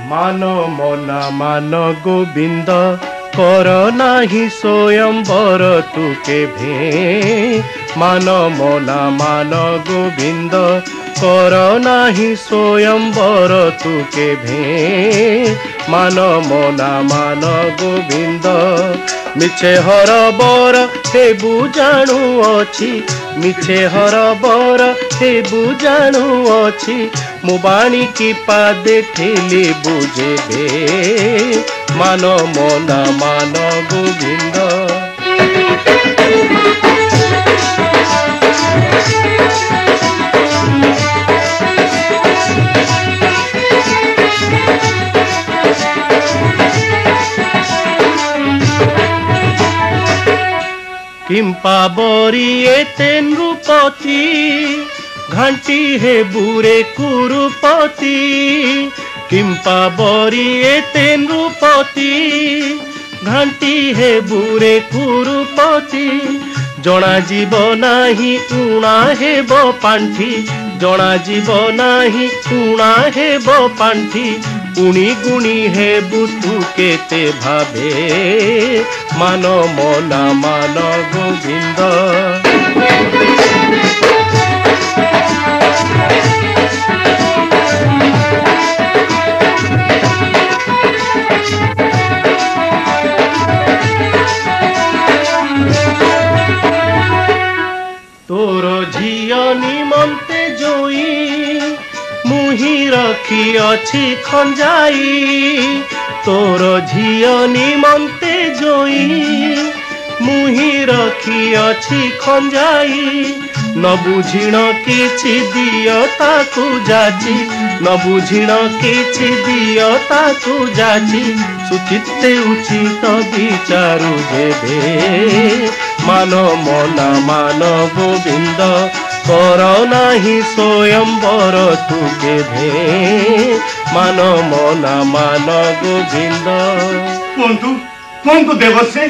मान मना मान गोविंद कर नाही स्वयंवर तू केभे मान मना मान गोविंद कर नाही स्वयंवर तू केभे मान मना मान गोविंद मिछे हर बर हे बुजाणु अछि मिछे हर बर हे बुजाणु अछि मो बाणी की पादे ठेली बुझेबे मान मना मान गोविंद किंपा बरी एते नृपति घंटी हे बुरे कुरुपति किंपा बरी एते नृपति घंटी हे बुरे कुरुपति जना जीव नाही उणा हेब पांठी जना जीव नाही उणा हेब पांठी गुणी गुणी हे बुतु केते भावे मान मना मान गोविंद तोर झिया निमंते जोई मुही रखी अछि खंजाई तोर झिया निमंते जोई मुही रखी अछि खंजाई न बुझिण किछि दियो ताकू जाची न बुझिण किछि दियो ताकू जाची सुचित्ते उचित विचारु जेबे मान मना मान गोविंद कर नाही स्वयंवर तू केभे मान मना मान गोविंद कुंतु कुंतु देवसे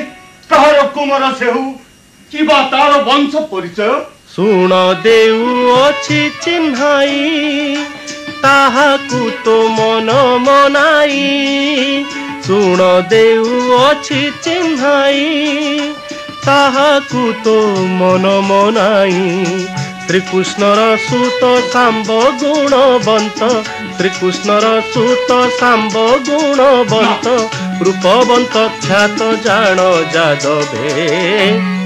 तार कुमार सेहु किबा तार वंश परिचय सुण देउ अछि चिन्हाई ताहाकु तो मन मनाई सुण देउ अछि चिन्हाई ताहाकु तो मन मनाई श्रीकृष्णर सुत सांब गुणवंत श्रीकृष्णर सुत सांब गुणवंत रूपवंत ख्यात जान जादवे